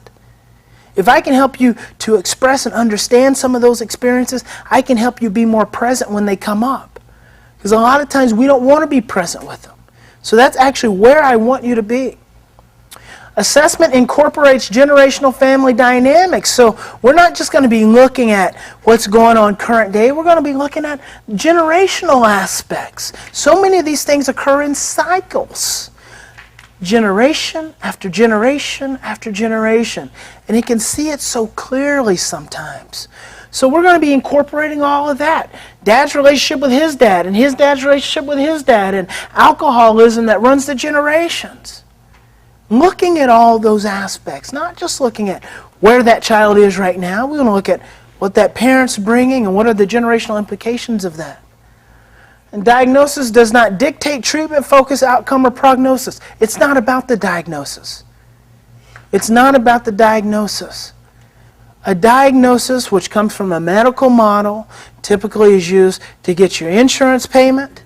If I can help you to express and understand some of those experiences, I can help you be more present when they come up. Because a lot of times we don't want to be present with them. So that's actually where I want you to be. Assessment incorporates generational family dynamics. So we're not just going to be looking at what's going on current day. We're going to be looking at generational aspects. So many of these things occur in cycles. generation after generation after generation. And he can see it so clearly sometimes. So we're going to be incorporating all of that. Dad's relationship with his dad, and his dad's relationship with his dad, and alcoholism that runs the generations. Looking at all those aspects, not just looking at where that child is right now. We're going to look at what that parent's bringing and what are the generational implications of that. And diagnosis does not dictate treatment, focus, outcome, or prognosis. It's not about the diagnosis. It's not about the diagnosis. A diagnosis, which comes from a medical model, typically is used to get your insurance payment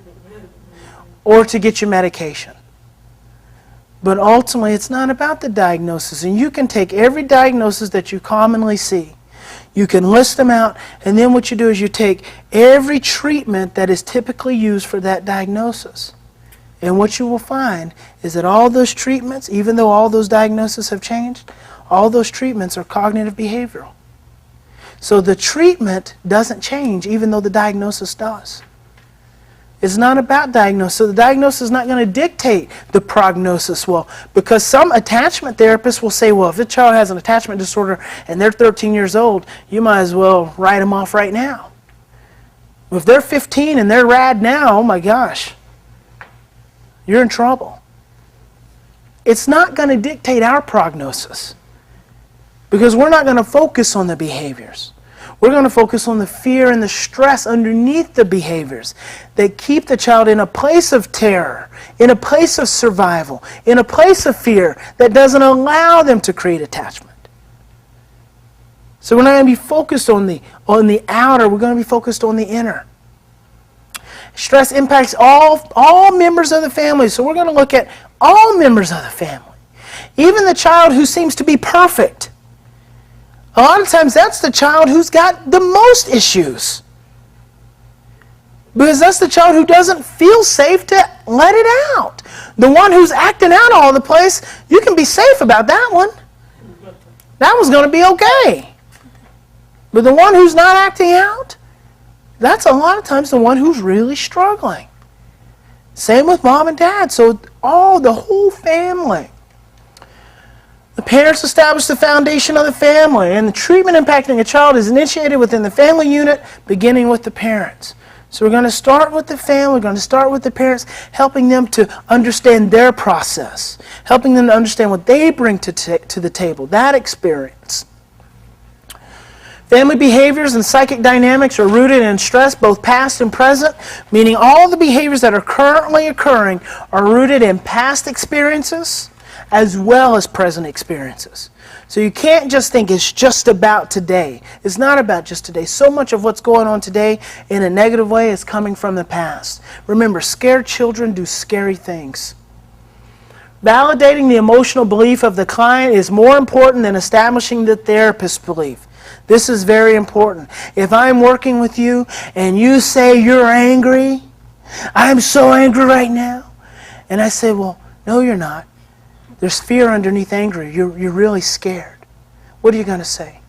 or to get your medication. But ultimately, it's not about the diagnosis. And you can take every diagnosis that you commonly see. You can list them out, and then what you do is you take every treatment that is typically used for that diagnosis. And what you will find is that all those treatments, even though all those diagnoses have changed, all those treatments are cognitive behavioral. So the treatment doesn't change even though the diagnosis does. It's not about diagnosis. So the diagnosis is not going to dictate the prognosis. Well, because some attachment therapists will say, well, if a child has an attachment disorder and they're 13 years old, you might as well write them off right now. If they're 15 and they're rad now, oh my gosh, you're in trouble. It's not going to dictate our prognosis because we're not going to focus on the behaviors. We're going to focus on the fear and the stress underneath the behaviors that keep the child in a place of terror, in a place of survival, in a place of fear that doesn't allow them to create attachment. So we're not going to be focused on the outer, we're going to be focused on the inner. Stress impacts all members of the family, so we're going to look at all members of the family. Even the child who seems to be perfect. A lot of times that's the child who's got the most issues. Because that's the child who doesn't feel safe to let it out. The one who's acting out all the place, you can be safe about that one. That one's going to be okay. But the one who's not acting out, that's a lot of times the one who's really struggling. Same with mom and dad. So the whole family. The parents establish the foundation of the family, and the treatment impacting a child is initiated within the family unit, beginning with the parents. So we're going to start with the family, we're going to start with the parents, helping them to understand their process, helping them to understand what they bring to the table, that experience. Family behaviors and psychic dynamics are rooted in stress, both past and present, meaning all the behaviors that are currently occurring are rooted in past experiences as well as present experiences. So you can't just think it's just about today. It's not about just today. So much of what's going on today in a negative way is coming from the past. Remember, scared children do scary things. Validating the emotional belief of the client is more important than establishing the therapist's belief. This is very important. If I'm working with you and you say you're angry, I'm so angry right now, and I say, well, no, you're not. There's fear underneath anger. You're really scared. What are you going to say?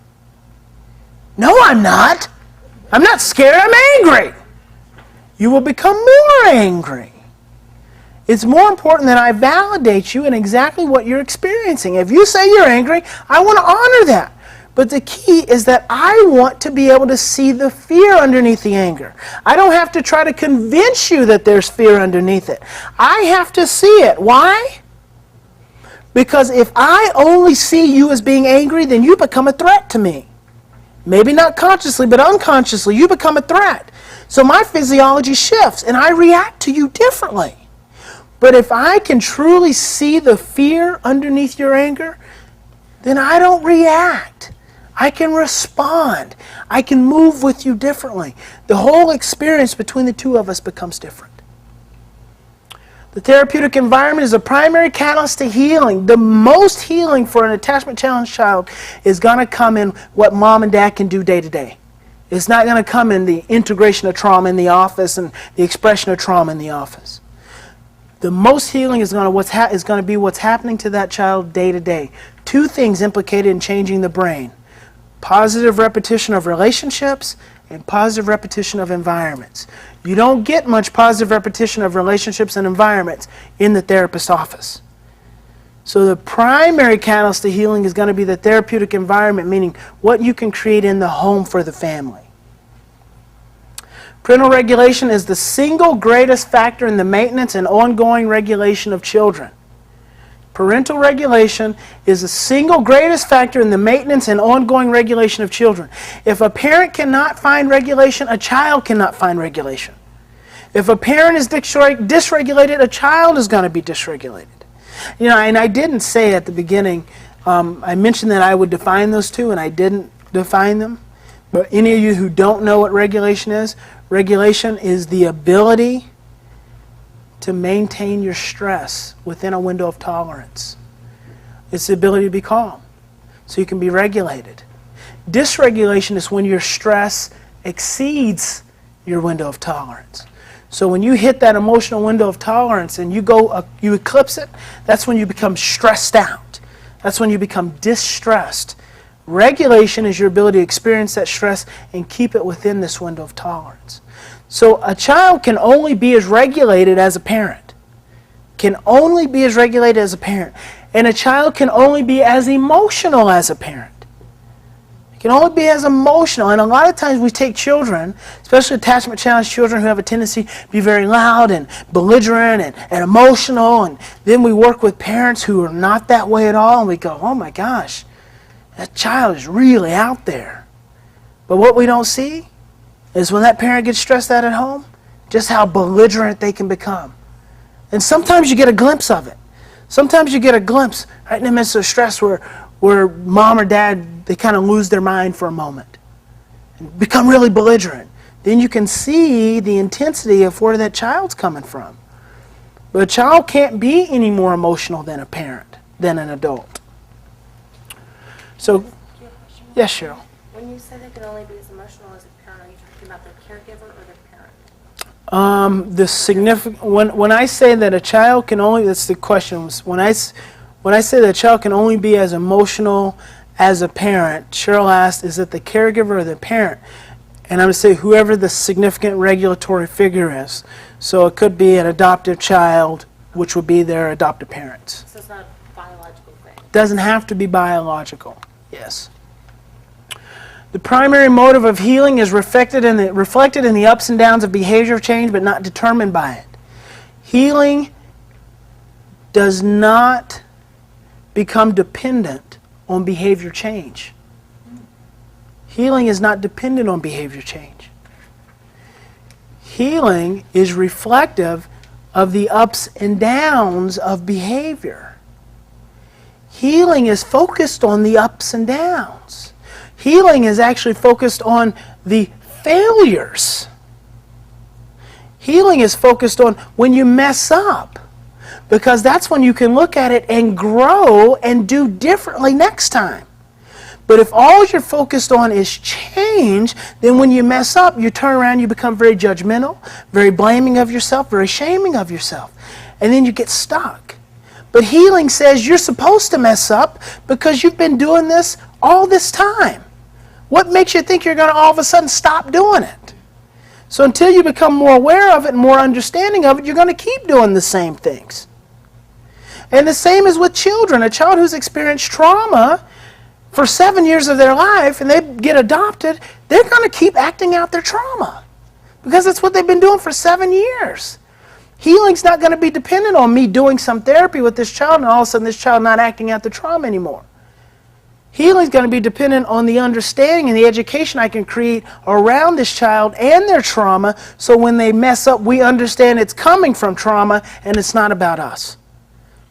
No, I'm not. I'm not scared. I'm angry. You will become more angry. It's more important that I validate you in exactly what you're experiencing. If you say you're angry, I want to honor that. But the key is that I want to be able to see the fear underneath the anger. I don't have to try to convince you that there's fear underneath it. I have to see it. Why? Because if I only see you as being angry, then you become a threat to me. Maybe not consciously, but unconsciously, you become a threat. So my physiology shifts, and I react to you differently. But if I can truly see the fear underneath your anger, then I don't react. I can respond. I can move with you differently. The whole experience between the two of us becomes different. The therapeutic environment is a primary catalyst to healing. The most healing for an attachment challenged child is going to come in what mom and dad can do day to day. It's not going to come in the integration of trauma in the office and the expression of trauma in the office. The most healing is going to be what's happening to that child day to day. Two things implicated in changing the brain: positive repetition of relationships and positive repetition of environments. You don't get much positive repetition of relationships and environments in the therapist's office. So the primary catalyst to healing is going to be the therapeutic environment, meaning what you can create in the home for the family. Parental regulation is the single greatest factor in the maintenance and ongoing regulation of children. Parental regulation is the single greatest factor in the maintenance and ongoing regulation of children. If a parent cannot find regulation, a child cannot find regulation. If a parent is dysregulated, a child is going to be dysregulated. You know, and I didn't say at the beginning, I mentioned that I would define those two, and I didn't define them. But any of you who don't know what regulation is the ability to maintain your stress within a window of tolerance. It's the ability to be calm, so you can be regulated. Dysregulation is when your stress exceeds your window of tolerance. So when you hit that emotional window of tolerance and you eclipse it, that's when you become stressed out. That's when you become distressed. Regulation is your ability to experience that stress and keep it within this window of tolerance. So a child can only be as regulated as a parent. Can only be as regulated as a parent. And a child can only be as emotional as a parent. Can only be as emotional. And a lot of times we take children, especially attachment challenged children who have a tendency to be very loud and belligerent and emotional, and then we work with parents who are not that way at all, and we go, oh my gosh, that child is really out there. But what we don't see is when that parent gets stressed out at home, just how belligerent they can become. And sometimes you get a glimpse of it. Sometimes you get a glimpse right in the midst of stress where mom or dad, they kind of lose their mind for a moment and become really belligerent. Then you can see the intensity of where that child's coming from. But a child can't be any more emotional than a parent, than an adult. So, yes, Cheryl. When you say they can only be as emotional as a parent, are you talking about their caregiver or their parent? The significant when I say that a child can only, that's the question. When I say that a child can only be as emotional as a parent, Cheryl asked, is it the caregiver or the parent? And I'm going to say whoever the significant regulatory figure is. So it could be an adoptive child, which would be their adoptive parents. So it's not a biological thing. Doesn't have to be biological. Yes. The primary motive of healing is reflected in the ups and downs of behavior change, but not determined by it. Healing does not become dependent on behavior change. Healing is not dependent on behavior change. Healing is reflective of the ups and downs of behavior. Healing is focused on the ups and downs. Healing is actually focused on the failures. Healing is focused on when you mess up, because that's when you can look at it and grow and do differently next time. But if all you're focused on is change, then when you mess up, you turn around, you become very judgmental, very blaming of yourself, very shaming of yourself. And then you get stuck. But healing says you're supposed to mess up because you've been doing this all this time. What makes you think you're going to all of a sudden stop doing it? So until you become more aware of it and more understanding of it, you're going to keep doing the same things. And the same is with children. A child who's experienced trauma for 7 years of their life and they get adopted, they're going to keep acting out their trauma because that's what they've been doing for 7 years. Healing's not going to be dependent on me doing some therapy with this child and all of a sudden this child not acting out the trauma anymore. Healing's going to be dependent on the understanding and the education I can create around this child and their trauma, so when they mess up, we understand it's coming from trauma and it's not about us.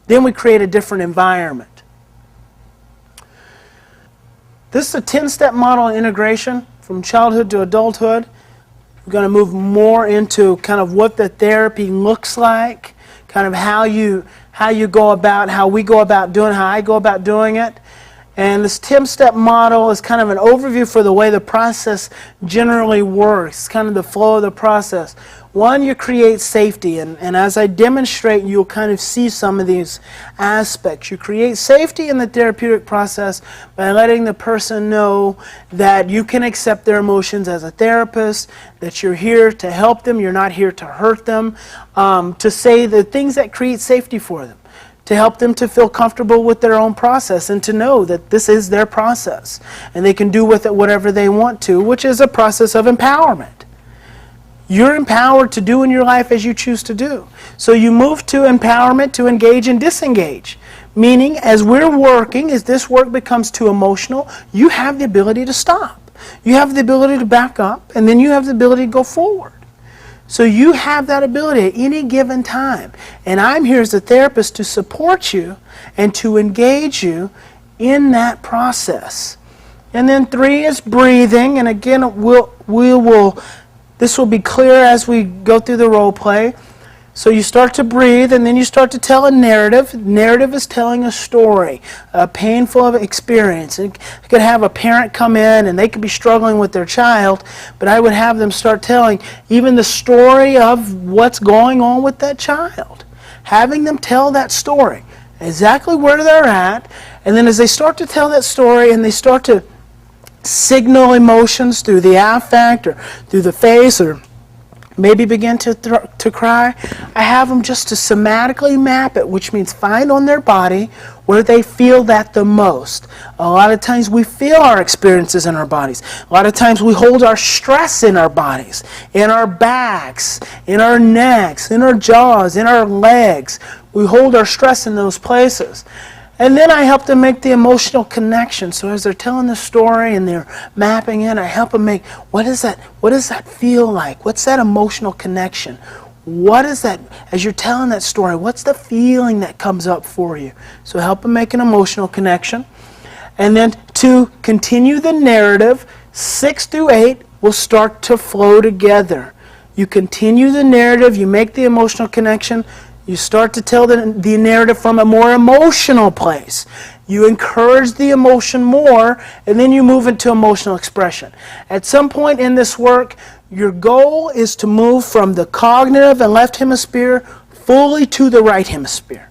Then we create a different environment. This is a 10-step model of integration from childhood to adulthood. We're going to move more into kind of what the therapy looks like, kind of how you go about, how we go about doing, how I go about doing it. And this 10-step model is kind of an overview for the way the process generally works, kind of the flow of the process. One, you create safety, and as I demonstrate, you'll kind of see some of these aspects. You create safety in the therapeutic process by letting the person know that you can accept their emotions as a therapist, that you're here to help them, you're not here to hurt them, to say the things that create safety for them. to help them to feel comfortable with their own process and to know that this is their process and they can do with it whatever they want to, which is a process of empowerment. You're empowered to do in your life as you choose to do. So you move to empowerment to engage and disengage. Meaning, as we're working, as this work becomes too emotional, you have the ability to stop. You have the ability to back up, and then you have the ability to go forward. So you have that ability at any given time. And I'm here as a therapist to support you and to engage you in that process. And then 3 is breathing. And again, this will be clear as we go through the role play. So you start to breathe, and then you start to tell a narrative. Narrative is telling a story, a painful experience. It could have a parent come in, and they could be struggling with their child, but I would have them start telling even the story of what's going on with that child. Having them tell that story, exactly where they're at, and then as they start to tell that story and they start to signal emotions through the affect or through the face or maybe begin to cry, I have them just to somatically map it, which means find on their body where they feel that the most. A lot of times we feel our experiences in our bodies. A lot of times we hold our stress in our bodies, in our backs, in our necks, in our jaws, in our legs. We hold our stress in those places. And then I help them make the emotional connection. So as they're telling the story and they're mapping in, I help them make, what does that feel like? What's that emotional connection? What is that, as you're telling that story, what's the feeling that comes up for you? So help them make an emotional connection. And then to continue the narrative, 6 through 8 will start to flow together. You continue the narrative, you make the emotional connection, you start to tell the narrative from a more emotional place. You encourage the emotion more, and then you move into emotional expression. At some point in this work, your goal is to move from the cognitive and left hemisphere fully to the right hemisphere.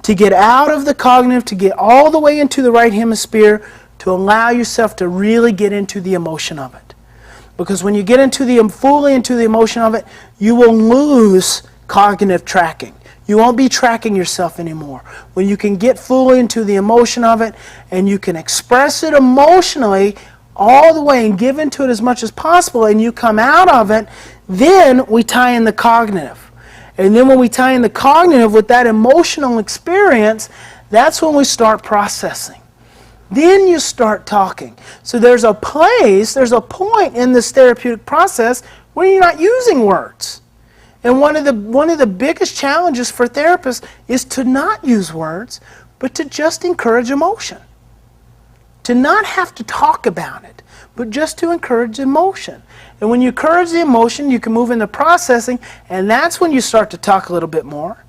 To get out of the cognitive, to get all the way into the right hemisphere, to allow yourself to really get into the emotion of it. Because when you get fully into the emotion of it, you will lose cognitive tracking. You won't be tracking yourself anymore. When you can get fully into the emotion of it and you can express it emotionally all the way and give into it as much as possible and you come out of it, then we tie in the cognitive. And then when we tie in the cognitive with that emotional experience, that's when we start processing. Then you start talking. So there's a point in this therapeutic process where you're not using words. And one of the biggest challenges for therapists is to not use words, but to just encourage emotion. To not have to talk about it, but just to encourage emotion. And when you encourage the emotion, you can move into processing, and that's when you start to talk a little bit more.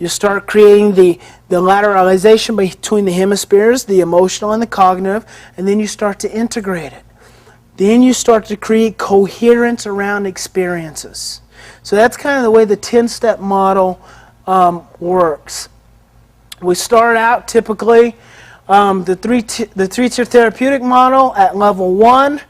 You start creating the lateralization between the hemispheres, the emotional and the cognitive, and then you start to integrate it. Then you start to create coherence around experiences. So that's kind of the way the 10-step model works. We start out typically the three-tier therapeutic model at level 1,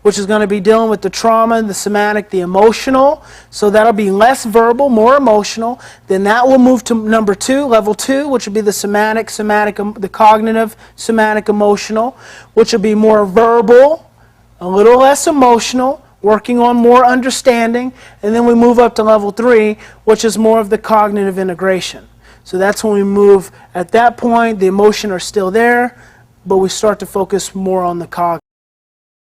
which is going to be dealing with the trauma, the somatic, the emotional. So that'll be less verbal, more emotional. Then that will move to number 2, level 2, which will be the the cognitive, somatic, emotional, which will be more verbal, a little less emotional, working on more understanding, and then we move up to level 3, which is more of the cognitive integration. So that's when we move, at that point, the emotion are still there, but we start to focus more on the cognitive.